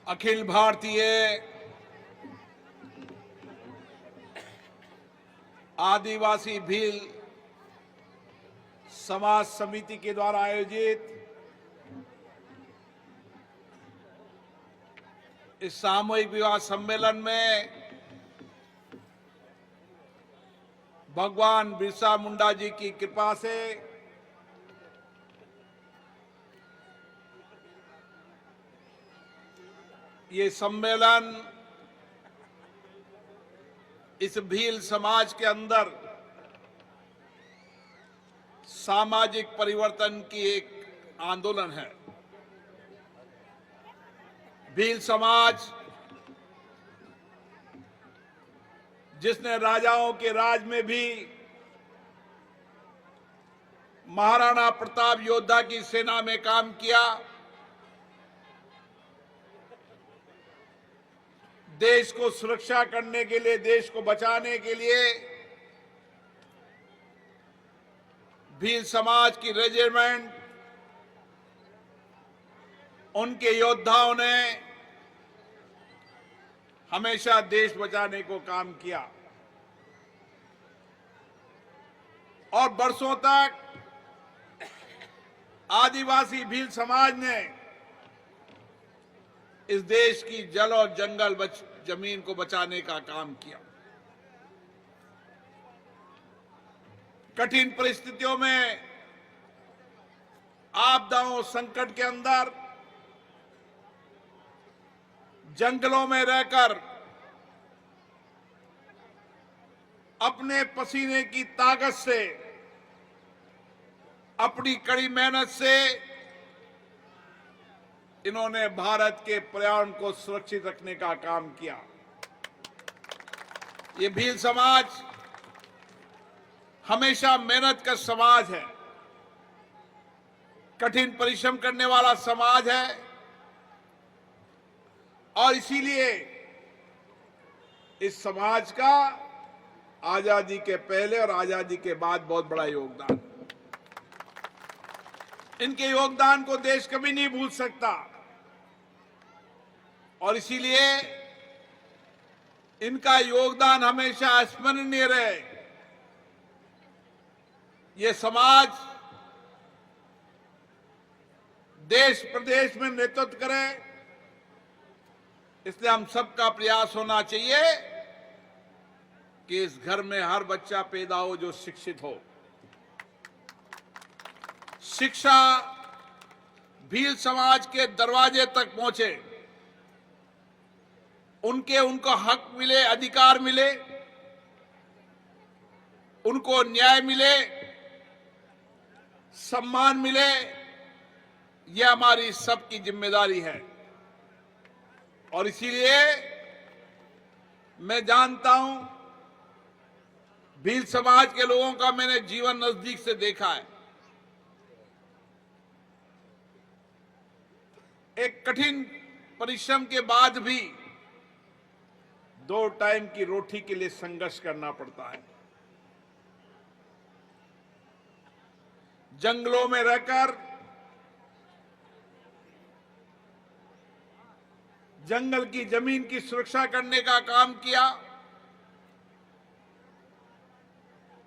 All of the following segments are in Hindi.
अखिल भारतीय आदिवासी भील समाज समिति के द्वारा आयोजित इस सामूहिक विवाह सम्मेलन में भगवान बिरसा मुंडा जी की कृपा से ये सम्मेलन इस भील समाज के अंदर सामाजिक परिवर्तन की एक आंदोलन है। भील समाज जिसने राजाओं के राज में भी महाराणा प्रताप योद्धा की सेना में काम किया, देश को सुरक्षा करने के लिए, देश को बचाने के लिए भील समाज की रेजिमेंट, उनके योद्धाओं ने हमेशा देश बचाने को काम किया और बरसों तक आदिवासी भील समाज ने इस देश की जल और जंगल जमीन को बचाने का काम किया। कठिन परिस्थितियों में, आपदाओं, संकट के अंदर जंगलों में रहकर अपने पसीने की ताकत से, अपनी कड़ी मेहनत से इन्होंने भारत के पर्यावरण को सुरक्षित रखने का काम किया। ये भील समाज हमेशा मेहनत का समाज है, कठिन परिश्रम करने वाला समाज है और इसीलिए इस समाज का आजादी के पहले और आजादी के बाद बहुत बड़ा योगदान। इनके योगदान को देश कभी नहीं भूल सकता और इसीलिए इनका योगदान हमेशा स्मरणीय रहे। ये समाज देश प्रदेश में नेतृत्व करे, इसलिए हम सबका प्रयास होना चाहिए कि इस घर में हर बच्चा पैदा हो जो शिक्षित हो। शिक्षा भील समाज के दरवाजे तक पहुंचे, उनको हक मिले, अधिकार मिले, उनको न्याय मिले, सम्मान मिले, यह हमारी सबकी जिम्मेदारी है। और इसीलिए मैं जानता हूं, भील समाज के लोगों का मैंने जीवन नजदीक से देखा है। एक कठिन परिश्रम के बाद भी 2 टाइम की रोटी के लिए संघर्ष करना पड़ता है। जंगलों में रहकर, जंगल की जमीन की सुरक्षा करने का काम किया,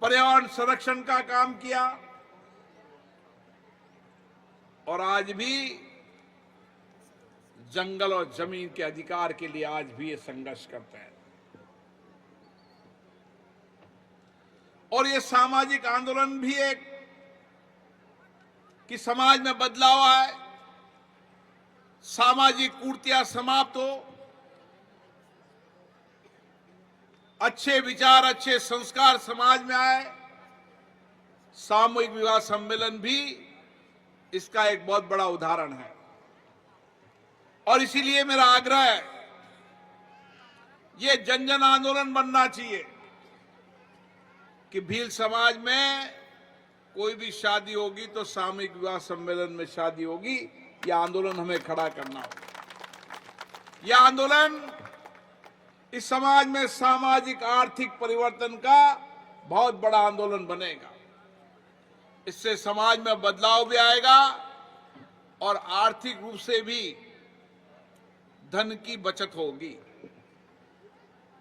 पर्यावरण संरक्षण का काम किया और आज भी जंगल और जमीन के अधिकार के लिए आज भी ये संघर्ष करते हैं। और ये सामाजिक आंदोलन भी एक कि समाज में बदलाव आए, सामाजिक कुरीतियां समाप्त हो, अच्छे विचार, अच्छे संस्कार समाज में आए। सामूहिक विवाह सम्मेलन भी इसका एक बहुत बड़ा उदाहरण है और इसीलिए मेरा आग्रह है, ये जन जन आंदोलन बनना चाहिए कि भील समाज में कोई भी शादी होगी तो सामूहिक विवाह सम्मेलन में शादी होगी। यह आंदोलन हमें खड़ा करना होगा। यह आंदोलन इस समाज में सामाजिक आर्थिक परिवर्तन का बहुत बड़ा आंदोलन बनेगा। इससे समाज में बदलाव भी आएगा और आर्थिक रूप से भी धन की बचत होगी।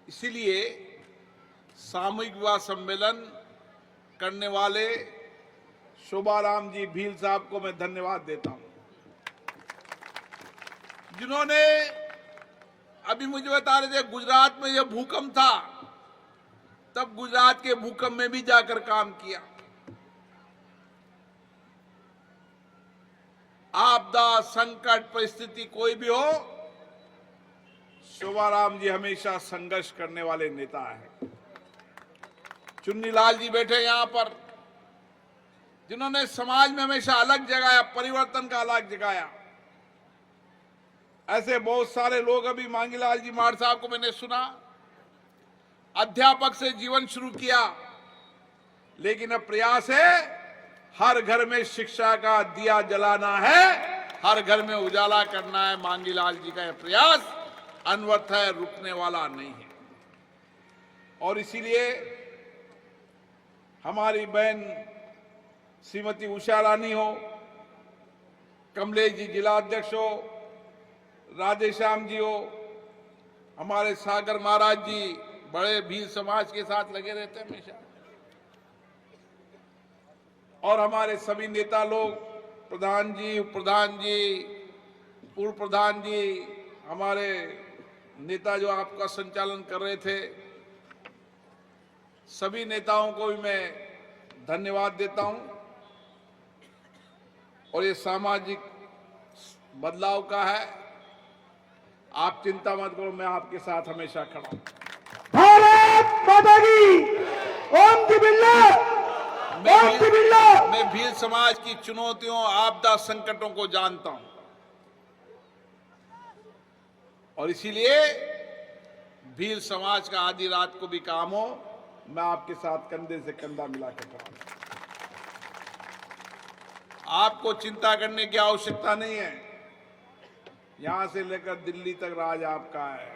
इसीलिए सामूहिक विवाह सम्मेलन करने वाले शोभाराम जी भील साहब को मैं धन्यवाद देता हूं, जिन्होंने अभी मुझे बता रहे थे गुजरात में जब भूकंप था तब गुजरात के भूकंप में भी जाकर काम किया। आपदा, संकट, परिस्थिति कोई भी हो, शोभाराम जी हमेशा संघर्ष करने वाले नेता हैं। चुन्नीलाल जी बैठे यहां पर, जिन्होंने समाज में हमेशा अलग जगाया, परिवर्तन का अलग जगाया। ऐसे बहुत सारे लोग, अभी मांगीलाल जी माड़ साहब को मैंने सुना, अध्यापक से जीवन शुरू किया, लेकिन अब प्रयास है हर घर में शिक्षा का दिया जलाना है, हर घर में उजाला करना है। मांगीलाल जी का यह प्रयास अनवरत है, रुकने वाला नहीं है। और इसीलिए हमारी बहन श्रीमती उषा रानी हो, कमलेश जी जिला अध्यक्ष हो, राधेश्याम जी हो, हमारे सागर महाराज जी बड़े भील समाज के साथ लगे रहते हैं हमेशा, और हमारे सभी नेता लोग, प्रधान जी, उप प्रधान जी, पूर्व प्रधान जी, हमारे नेता जो आपका संचालन कर रहे थे, सभी नेताओं को भी मैं धन्यवाद देता हूं। और ये सामाजिक बदलाव का है, आप चिंता मत करो, मैं आपके साथ हमेशा खड़ा हूं। भारत माता की ओम की बिल्ला, ओम की बिल्ला। मैं भील समाज की चुनौतियों, आपदा, संकटों को जानता हूं, और इसीलिए भील समाज का आधी रात को भी काम हो, मैं आपके साथ कंधे से कंधा मिलाकर खड़ा हूं। आपको चिंता करने की आवश्यकता नहीं है, यहां से लेकर दिल्ली तक राज आपका है।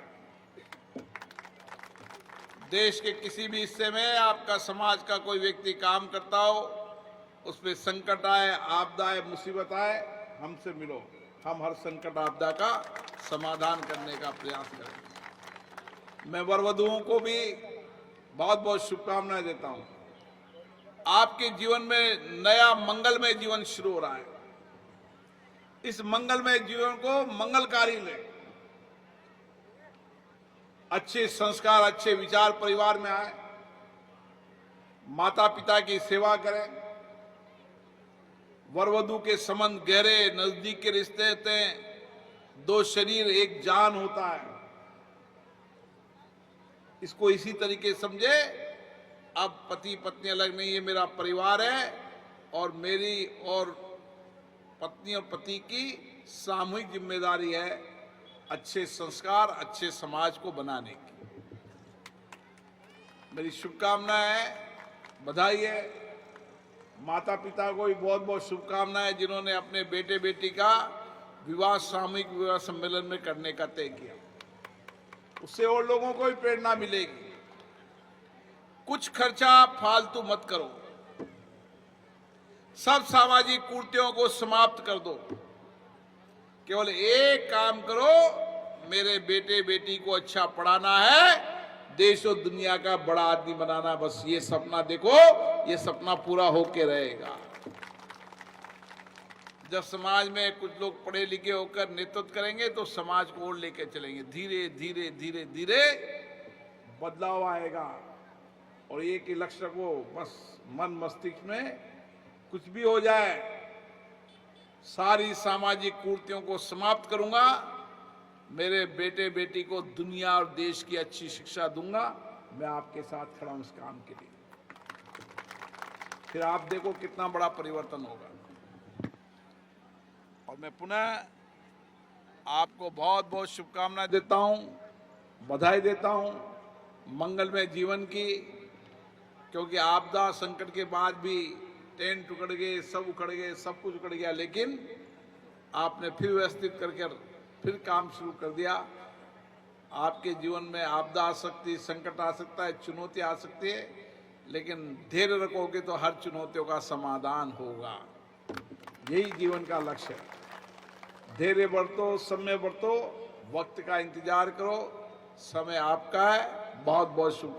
देश के किसी भी हिस्से में आपका समाज का कोई व्यक्ति काम करता हो, उस पर संकट आए, आपदा आए, मुसीबत आए, हमसे मिलो, हम हर संकट आपदा का समाधान करने का प्रयास करेंगे। मैं वर वधुओं को भी बहुत बहुत शुभकामनाएं देता हूं। आपके जीवन में नया मंगलमय जीवन शुरू हो रहा है। इस मंगलमय जीवन को मंगलकारी ले, अच्छे संस्कार, अच्छे विचार परिवार में आए, माता पिता की सेवा करें, वर वधु के संबंध गहरे नजदीक के रिश्ते होते हैं, दो शरीर एक जान होता है, इसको इसी तरीके समझे। अब पति पत्नी अलग नहीं है, मेरा परिवार है, और मेरी और पत्नी और पति की सामूहिक जिम्मेदारी है अच्छे संस्कार, अच्छे समाज को बनाने की। मेरी शुभकामनाएं है, बधाई है। माता पिता को भी बहुत बहुत शुभकामनाएं, जिन्होंने अपने बेटे बेटी का विवाह सामूहिक विवाह सम्मेलन में करने का तय किया। उससे और लोगों को भी प्रेरणा मिलेगी। कुछ खर्चा फालतू मत करो, सब सामाजिक कुरीतियों को समाप्त कर दो। केवल एक काम करो, मेरे बेटे बेटी को अच्छा पढ़ाना है, देश और दुनिया का बड़ा आदमी बनाना, बस ये सपना देखो, ये सपना पूरा होके रहेगा। जब समाज में कुछ लोग पढ़े लिखे होकर नेतृत्व करेंगे तो समाज को और लेकर चलेंगे। धीरे धीरे धीरे धीरे बदलाव आएगा, और एक ही लक्ष्य को बस मन मस्तिष्क में, कुछ भी हो जाए, सारी सामाजिक कुरीतियों को समाप्त करूंगा, मेरे बेटे बेटी को दुनिया और देश की अच्छी शिक्षा दूंगा। मैं आपके साथ खड़ा हूं इस काम के लिए। फिर आप देखो कितना बड़ा परिवर्तन होगा। और मैं पुनः आपको बहुत बहुत शुभकामनाएं देता हूं, बधाई देता हूं मंगलमय जीवन की, क्योंकि आपदा संकट के बाद भी टेंट उखड़ गए, सब उखड़ गए, सब कुछ उखड़ गया, लेकिन आपने फिर व्यवस्थित करके फिर काम शुरू कर दिया। आपके जीवन में आपदा आ सकती है, संकट आ सकता है, चुनौती आ सकती है, लेकिन धैर्य रखोगे तो हर चुनौतियों का समाधान होगा। यही जीवन का लक्ष्य है। धैर्य बरतो, समय बरतो, वक्त का इंतजार करो, समय आपका है। बहुत बहुत शुभकामनाएं।